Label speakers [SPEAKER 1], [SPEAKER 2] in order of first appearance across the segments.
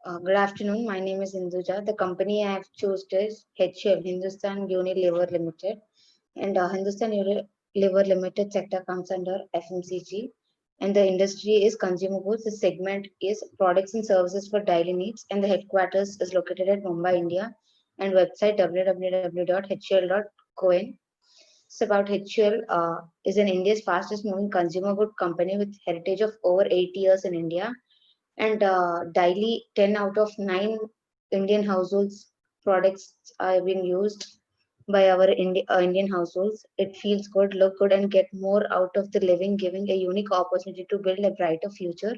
[SPEAKER 1] Good afternoon. My name is Hinduja. The company I have chosen is HUL, Hindustan Unilever Limited. And Hindustan Unilever Limited sector comes under FMCG. And the industry is consumer goods. The segment is products and services for daily needs. And the headquarters is located at Mumbai, India. And website www.hul.coin. It's about HUL is an India's fastest moving consumer good company with heritage of over 80 years in India, and daily 10 out of 9 Indian households products are being used by our Indian households. It feels good, look good, and get more out of the living, giving a unique opportunity to build a brighter future.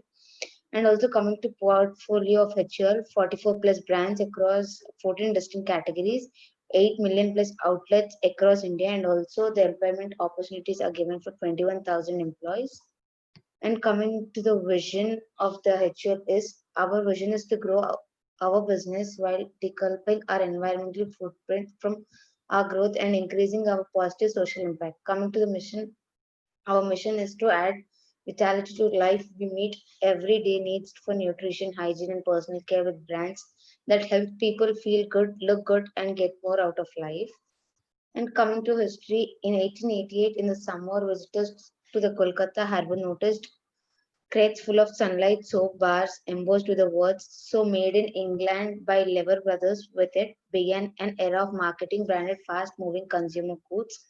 [SPEAKER 1] And also coming to portfolio of HUL, 44 plus brands across 14 distinct categories, 8 million plus outlets across India, and also the employment opportunities are given for 21,000 employees. And coming to the vision of the HUL is our vision is to grow our business while developing our environmental footprint from our growth and increasing our positive social impact. Coming to the mission, our mission is to add vitality to life. We meet everyday needs for nutrition, hygiene, and personal care with brands that help people feel good, look good, and get more out of life. And coming to history, in 1888, in the summer, visitors to the Kolkata harbour noticed crates full of sunlight soap bars embossed with the words "So made in England" by Lever Brothers. With it began an era of marketing branded fast moving consumer goods.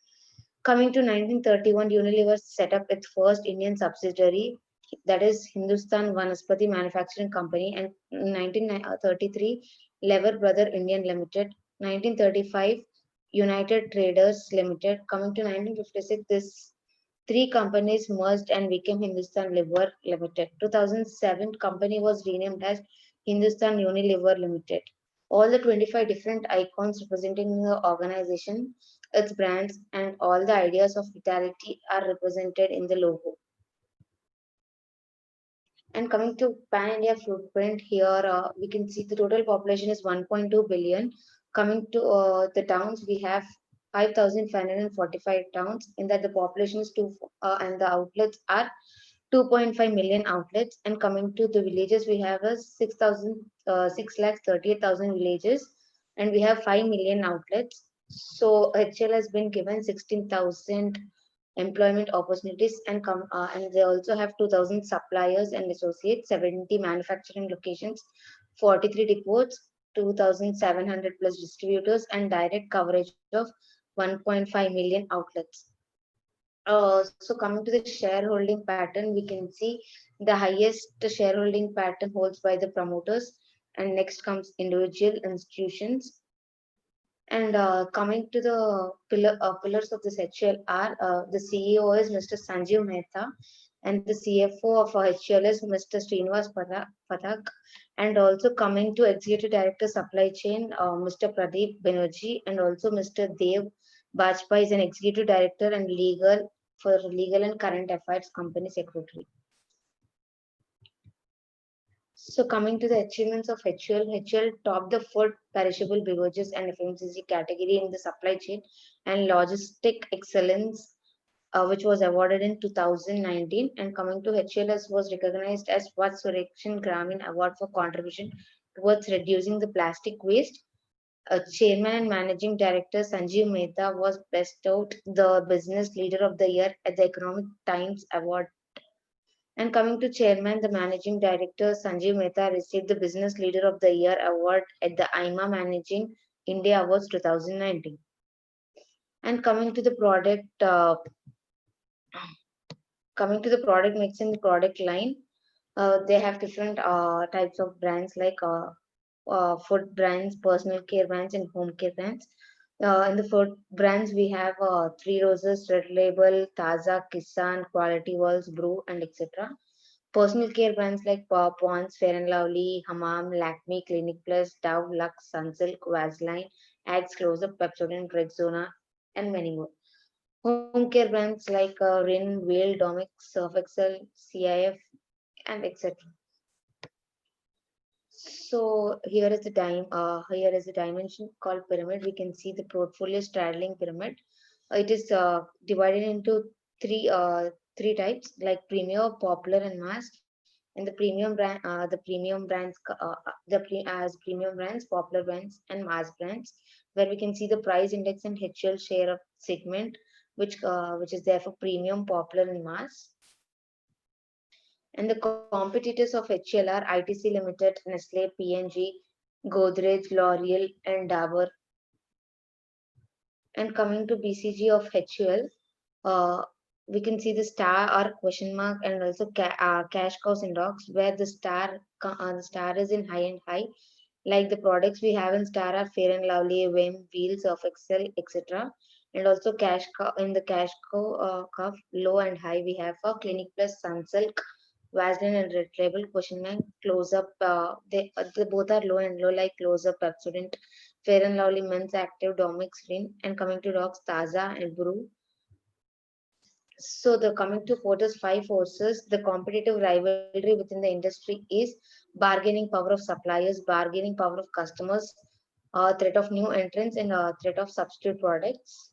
[SPEAKER 1] Coming to 1931, Unilever set up its first Indian subsidiary, that is Hindustan Vanaspati Manufacturing Company, and in 1933, Lever Brother Indian Limited. 1935, United Traders Limited. Coming to 1956, this three companies merged and became Hindustan Lever Limited. 2007 company was renamed as Hindustan Unilever Limited. All the 25 different icons representing the organization, its brands, and all the ideas of vitality are represented in the logo. And coming to Pan India footprint, here we can see the total population is 1.2 billion. Coming to the towns, we have 5,545 towns, in that the population is 2, and the outlets are 2.5 million outlets. And coming to the villages, we have a 6,38,000 villages, and we have 5 million outlets. So HL has been given 16,000 employment opportunities, and they also have 2,000 suppliers and associates, 70 manufacturing locations, 43 depots, 2,700 plus distributors, and direct coverage of 1.5 million outlets. So coming to the shareholding pattern, we can see the highest shareholding pattern holds by the promoters, and next comes individual institutions. And coming to the pillars of this HUL are the CEO is Mr. Sanjeev Mehta, and the CFO of HUL is Mr. Srinivas Pathak, and also coming to Executive Director Supply Chain, Mr. Pradeep Banerjee, and also Mr. Dev Bajpai is an Executive Director and Legal and Current Affairs Company Secretary. So coming to the achievements of HUL topped the food, perishable beverages and FMCG category in the supply chain and logistic excellence, which was awarded in 2019. And coming to HUL was recognized as Swachh Surakshan Gramin Award for contribution towards reducing the plastic waste. Chairman and Managing Director Sanjeev Mehta was bestowed the Business Leader of the Year at the Economic Times Award. And coming to Chairman, the Managing Director Sanjeev Mehta received the Business Leader of the Year award at the IMA Managing India Awards 2019. And coming to the product mix and the product line, they have different types of brands like food brands, personal care brands, and home care brands. In the food brands, we have Three Roses, Red Label, Taza, Kisan, Quality Walls, Brew, and etc. Personal care brands like Pond's, Fair and Lovely, Hamam, Lakme, Clinic Plus, Dove, Lux, Sunsilk, Vaseline, Axe, Close-Up, Pepsodent, Rexona, and many more. Home care brands like Rin, Whale, Domix, Surf Excel, CIF, and etc. So here is a dimension called pyramid. We can see the portfolio straddling pyramid. It is divided into three types like premium, popular, and mass. in the premium brands, as premium brands, popular brands, and mass brands, where we can see the price index and HUL share of segment, which is there for premium, popular, and mass. And the competitors of HUL are ITC Limited, Nestle, P&G, Godrej, L'Oreal, and Dabur. And coming to BCG of HUL, uh, we can see the star or question mark and also cash cows index, where the star is in high and high. Like the products we have in star are Fair and Lovely, Vim, Wheels of Excel, etc. And also cash cow in the cash cow cuff, low and high we have for Clinic Plus, Sunsilk, Vaseline, and Red Label. Question mark close up. They both are low and low, like close up, Pepsodent, Fair and Lovely, Men's Active, Domix Green. And coming to dogs, Taza and Brew. So the coming to Fortis five forces, the competitive rivalry within the industry is bargaining power of suppliers, bargaining power of customers, threat of new entrants, and threat of substitute products.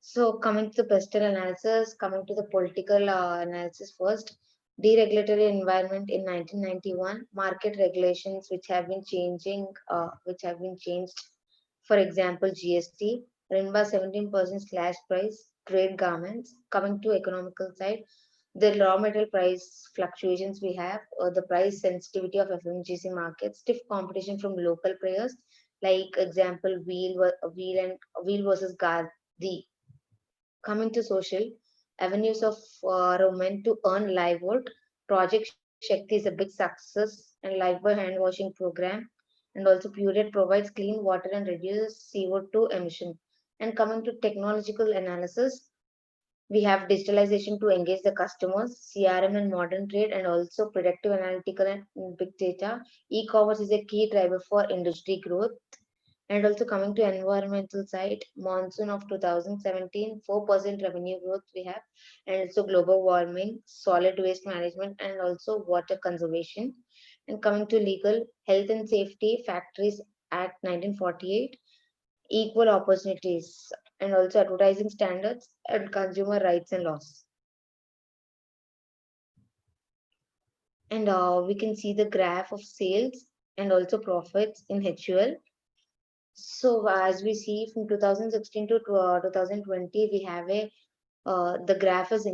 [SPEAKER 1] So coming to the pestle analysis, coming to the political analysis first, deregulatory environment in 1991, market regulations which have been changed. For example, GST, RINBA 17% slash price, trade garments. Coming to economical side, the raw material price fluctuations we have, the price sensitivity of FMGC markets, stiff competition from local players, like example wheel versus Gandhi. Coming to social, avenues of women to earn livelihood. Project Shakti is a big success, and Lifebuoy hand washing program, and also Pureit provides clean water and reduces CO2 emission. And coming to technological analysis, we have digitalization to engage the customers, CRM and modern trade, and also predictive analytical and big data. E-commerce is a key driver for industry growth. And also coming to environmental side, monsoon of 2017, 4% revenue growth we have, and also global warming, solid waste management, and also water conservation. And coming to legal, Health and Safety Factories Act 1948, equal opportunities, and also advertising standards and consumer rights and laws. And we can see the graph of sales and also profits in HUL. So as we see from 2016 to 2020, we have a the graph is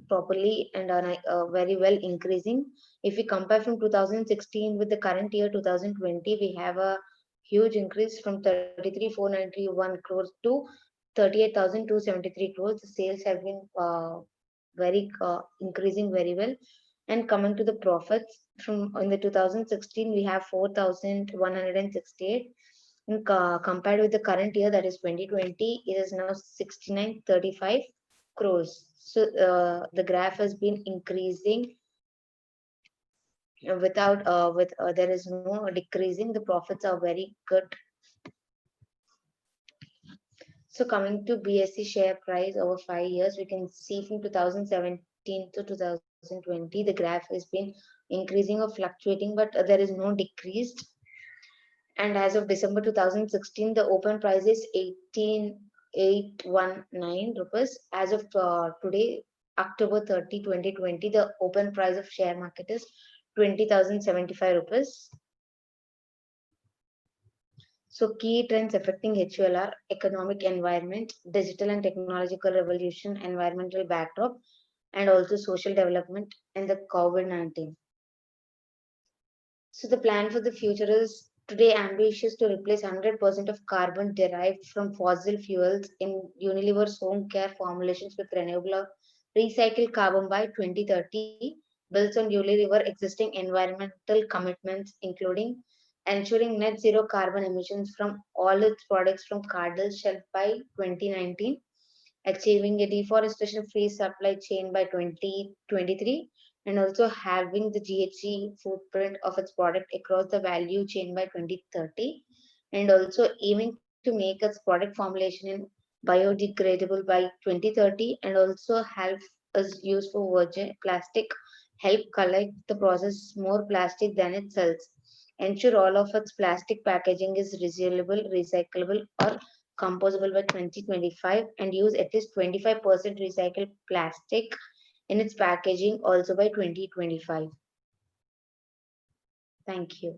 [SPEAKER 1] properly and very well increasing. If we compare from 2016 with the current year 2020, we have a huge increase from 33,491 crores to 38,273 crores. The sales have been very increasing very well. And coming to the profits, from in the 2016 we have 4,168. Compared with the current year, that is 2020, it is now 6935 crores. So the graph has been increasing without with there is no decreasing. The profits are very good. So coming to BSE share price over 5 years, we can see from 2017 to 2020, the graph has been increasing or fluctuating, but there is no decreased. And as of December 2016, the open price is 18,819 rupees. As of today, October 30, 2020, the open price of share market is 20,075 rupees. So key trends affecting HUL are economic environment, digital and technological revolution, environmental backdrop, and also social development and the COVID-19. So the plan for the future is today ambitious to replace 100% of carbon derived from fossil fuels in Unilever's home care formulations with renewable or recycled carbon by 2030, builds on Unilever existing environmental commitments, including ensuring net zero carbon emissions from all its products from Cardinal Shelf by 2019, achieving a deforestation free supply chain by 2023, and also halving the GHG footprint of its product across the value chain by 2030, and also aiming to make its product formulation in biodegradable by 2030, and also help us use for virgin plastic, help collect the process more plastic than it sells, ensure all of its plastic packaging is reusable, recyclable, or compostable by 2025, and use at least 25% recycled plastic in its packaging also by 2025. Thank you.